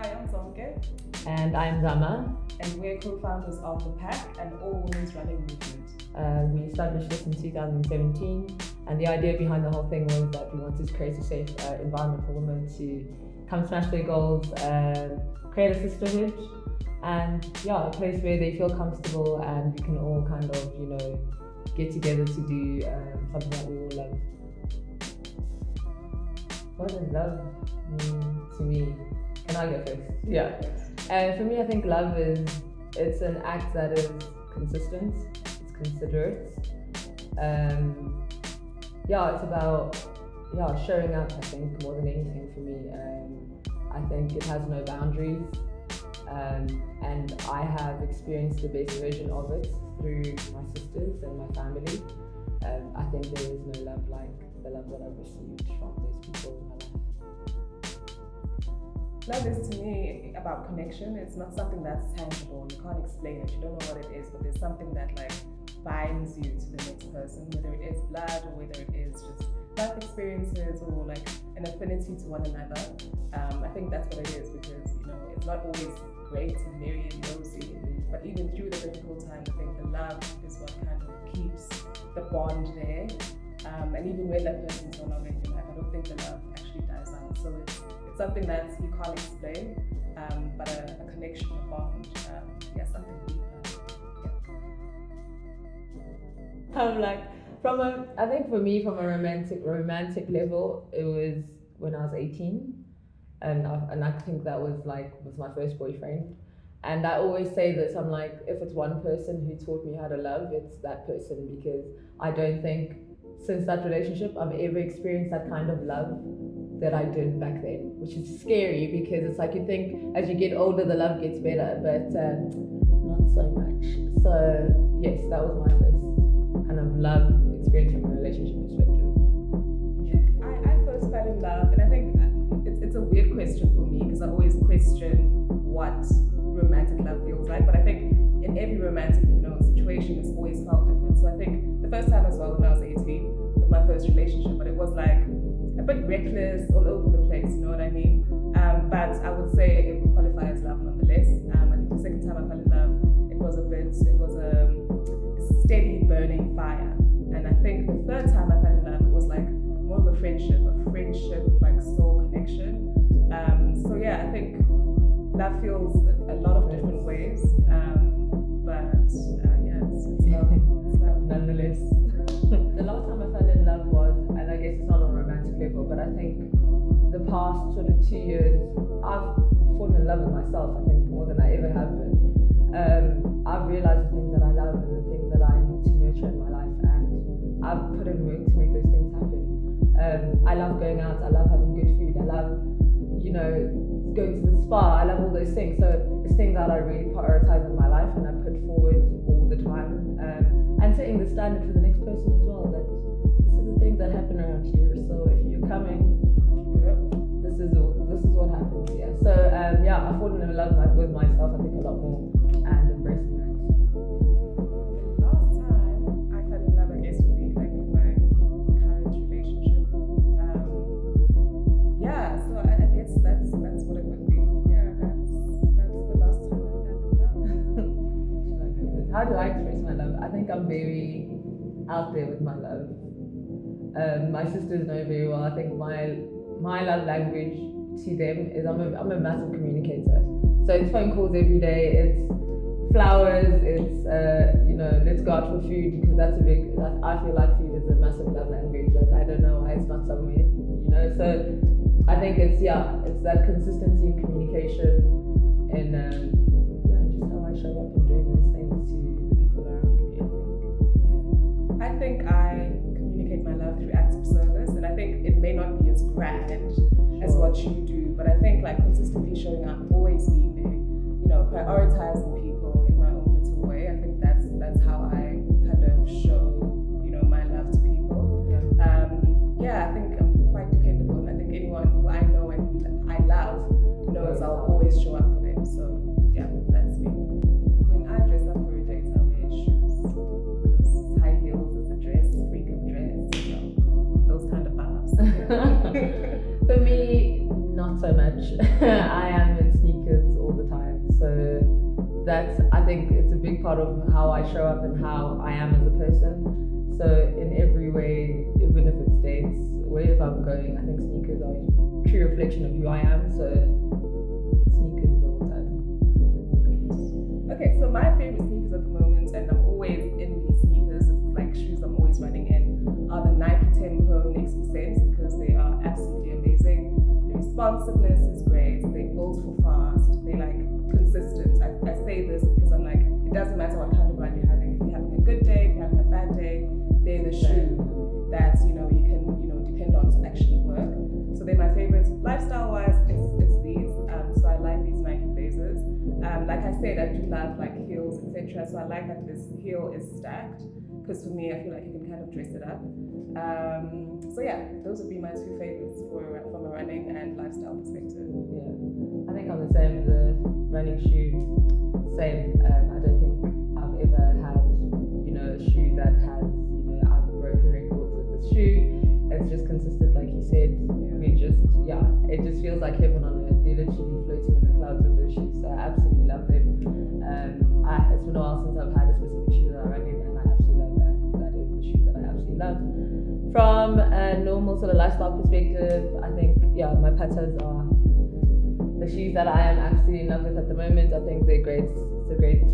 I'm Zonke, And I'm Zama. and we're co-founders of The Pack, an all-women's running movement. We established this in 2017, and the idea behind the whole thing was that we wanted to create a safe environment for women to come smash their goals, create a sisterhood, and a place where they feel comfortable and we can all kind of, get together to do something that we all love. What does love mean to me? Can I go first? Yeah. For me, I think love it's an act that is consistent, it's considerate. It's about showing up, I think, more than anything for me. I think it has no boundaries. And I have experienced the best version of it through my sisters and my family. I think there is no love like the love that I've received from those people in my life. Love is to me about connection. It's not something that's tangible. You can't explain it. You don't know what it is, but there's something that binds you to the next person, whether it is blood or whether it is just life experiences or an affinity to one another. I think that's what it is because it's not always great and merry and rosy, but even through the difficult times, I think the love is what kind of keeps the bond there. And even when that person's no longer in your life, I don't think the love actually dies out. So it's something that you can't explain, but a connection, a bond, something deeper. I think for me, from a romantic level, it was when I was 18, and I think that was my first boyfriend. And I always say this, I'm like, if it's one person who taught me how to love, it's that person, because I don't think since that relationship I've ever experienced that kind of love that I did back then, which is scary because it's like you think as you get older the love gets better, but not so much. So yes, that was my first kind of love experience from a relationship perspective. I first fell in love, and I think it's a weird question for me because I always question what romantic love feels like, but I think in every romantic situation it's always felt different. So I think the first time as well when I was 18 with my first relationship, but it was a bit reckless, all over the place, you know what I mean? But I would say it would qualify as love nonetheless. I think the second time I fell in love, it was a steady burning fire. And I think the third time I fell in love, it was more of a friendship, soul connection. I think love feels a lot of different ways. It's love. It's love Nonetheless. The last time I fell in love was, and I guess it's not on a romantic level, but I think the past sort of 2 years, I've fallen in love with myself, I think, more than I ever have been. I've realized the things that I love and the things that I need to nurture in my life, and I've put in work to make those things happen. I love going out, I love having good food, I love, going to the spa, I love all those things. So it's things that I really prioritize in my life and I put forward all the time. And setting the standard for the next person as well, that this is the things that happen around here. So if you're coming, this is what happens. Yeah. So I've fallen in love with myself, I think, a lot more, and embracing that. The last time I fell in love, I guess, would be my current relationship. So I guess that's what it would be. Yeah, that's the last time I fell in love. How do I express my love? I think I'm very out there with my love. My sisters know very well. I think my love language to them is I'm a massive communicator. So it's phone calls every day. It's flowers. It's let's go out for food, because I feel like food is a massive love language. I don't know why it's not somewhere. So I think it's that consistency in communication and just how I show up and doing those things to the people around me, I think I communicate my love through acts of service, and I think it may not be as grand as what you do, but I think consistently showing up, always being there, prioritizing people in my own little way. I think that's how I kind of show my love to people. I think I'm quite dependable, and I think anyone who I know and I love knows I'll always show up for them. So that's me. When I dress up for a date, I wear shoes, because high heels is a dress, a freaking dress, those kind of vibes. For me, not so much. I am in sneakers. that I think it's a big part of how I show up and how I am as a person. So in every way, even if it's dates, wherever I'm going, I think sneakers are a true reflection of who I am. So sneakers all the time. Okay, so my favorite sneakers at the moment, and I'm always in these sneakers, it's like shoes I'm always running in, are the Nike Tempo Next Percent, because they are absolutely amazing. The responsiveness is great, they ultra fast, they like consistent. I say this because I'm like, it doesn't matter what kind of run you're having. If you're having a good day, if you're having a bad day, they're the shoe that you can depend on to actually work. So they're my favorites. Lifestyle wise, it's these. So I like these Nike Blazers. Like I said, I do love like heels, etc. So I like that this heel is stacked, because for me, I feel like you can kind of dress it up. So yeah, those would be my two favorites from a running and lifestyle perspective. Yeah, I think I'm the same. The running shoe, same. I don't think I've ever had a shoe that has I've broken records with this shoe. It's just consistent, like you said. It just feels like heaven on earth. You're literally floating in the clouds with those shoes. So I absolutely love them. It's been a while since I've had a specific shoe that I run in, and I absolutely love that. That is the shoe that I absolutely love. From a normal sort of lifestyle perspective, I think my patas are the shoes that I am absolutely in love with at the moment. I think they're great. It's a great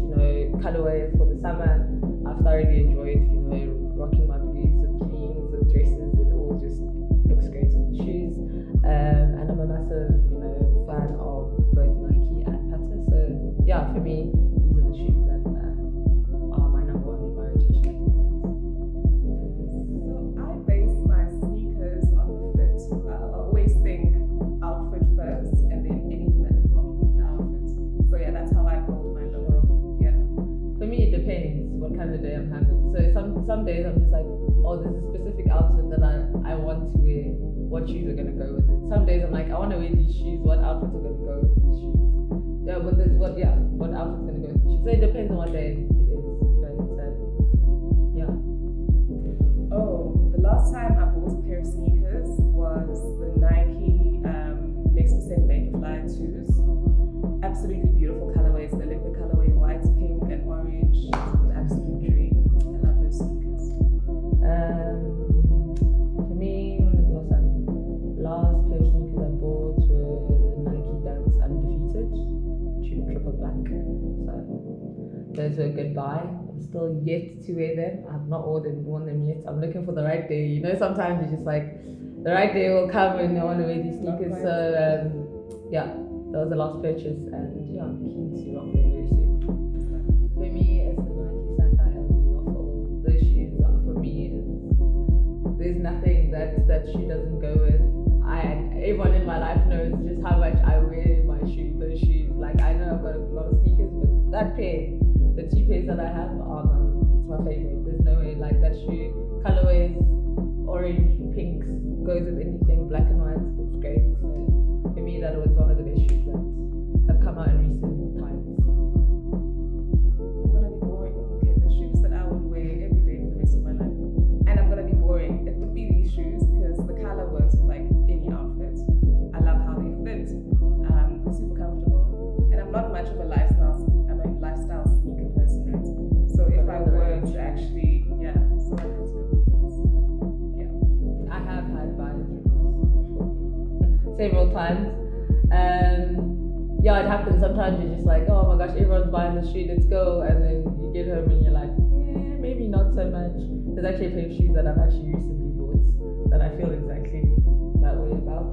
colorway for the summer. I've thoroughly enjoyed rocking my blues and jeans and dresses. It all just looks great in the shoes. And I'm a massive fan of both Nike and Pata. So for me, these are the shoes that are my number one in my rotation at the moment. So I base my sneakers on the fit. I always think outfit first, and then anything that can complement the outfit. So that's how I build my look. Yeah. For me, it depends what kind of day I'm having. So some days I'm just like, oh, there's a specific outfit that I want to wear. What shoes are gonna go with it? Some days I'm like, I want to wear these shoes. What outfits are gonna go with these shoes? What outfit's gonna go with these shoes? So it depends on what day it is. But Oh, the last time I bought a pair of sneakers was the Nike Next Percent Vaporfly 2s. Absolutely beautiful colorways. The liquid colorway, white, pink, and orange. An absolute dream. I love those sneakers. For me, when was the last pair of sneakers I bought were the Nike Dance Undefeated, triple black. So those were a good buy. I'm still yet to wear them. I've not worn them yet. I'm looking for the right day. Sometimes it's just like the right day will come when you want to wear these sneakers. So that was the last purchase, and I'm keen to rock them very soon. For me, it's the Nike Sapphire LD Waffle. Those shoes are, for me, there's nothing that shoe doesn't go with. Everyone in my life knows just how much I wear my shoes. Those shoes, like I know I've got a lot of sneakers, but that pair, the two pairs that I have, it's my favorite. There's no way, like that shoe, colorways, orange, pinks, goes with anything, black and white, looks great. So for me, that was one of the best shoes that have come out in recent times. I'm gonna be boring. Okay, the shoes that I would wear every day for the rest of my life, and I'm gonna be boring. It would be these shoes because the color works with like any outfit. I love how they fit. They're super comfortable, and I'm not much of a lifestyle sneaker person, right? So if I were to actually, so I could go with these. I have had buys several times. It happens. Sometimes you're just like, oh my gosh, everyone's buying the shoe, let's go. And then you get home and you're like, maybe not so much. There's actually a pair of shoes that I've actually recently bought that I feel exactly that way about.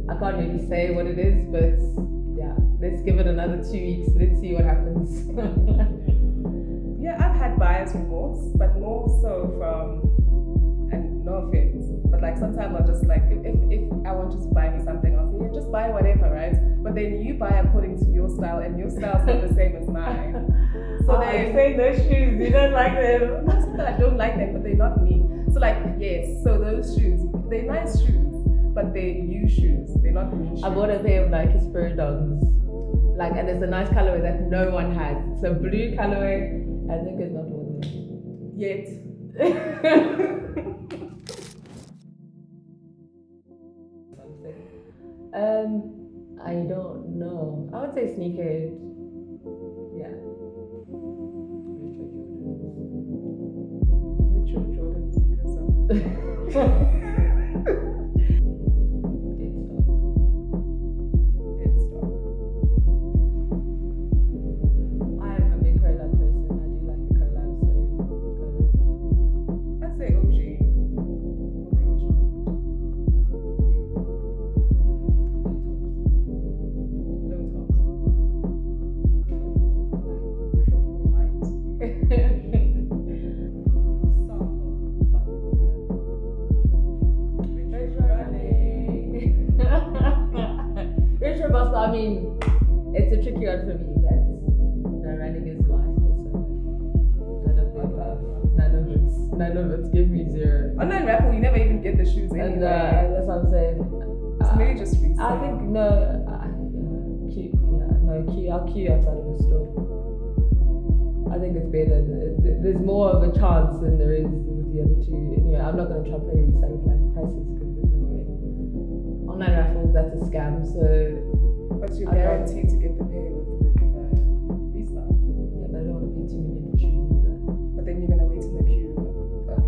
I can't really say what it is, but let's give it another 2 weeks. Let's see what happens. I've had buyer's remorse, but more so from, and no offense, but like sometimes I'll just like, if I want you to buy me something, I'll say, just buy whatever, right? But then you buy according to your style, and your style's not the same as mine. So they say those shoes, you don't like them. Not that I don't like them, but they're not me. So like, yes, so those shoes, they're nice shoes, but they're you shoes, they're not me shoes. I bought a pair of Nike Spiridons, and it's a nice colorway that no one has. It's a blue colorway. I think it's not worn yet. I don't know. I would say sneakerhead. Dead stock. I am a big collab person. I do like a collab, so collab. I'd say OG. Low tops. Triple white. Retro Buster, I mean, it's a tricky one for me, but running is life also. None of it's give me zero. Online raffle, you never even get the shoes anyway. And that's what I'm saying. It's maybe just resale. I think I'll queue outside of the store. I think it's better. There's more of a chance than there is with the other two. Anyway, I'm not going to try to pay resale prices because there's no way. Online raffles, that's a scam. So, but you're guaranteed to get the pair with resale. Yeah, but I don't want to pay 2 million for shoes either. But then you're going to wait in the queue.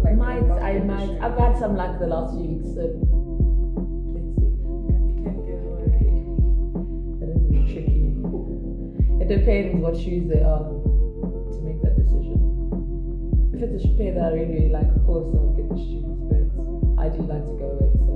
I might. I've had some luck the last few weeks, so let's see. You can get away. That is really tricky. It depends what shoes they are to make that decision. If it's a pair that I really like, of course I'll get the shoes, but I do like to go away, so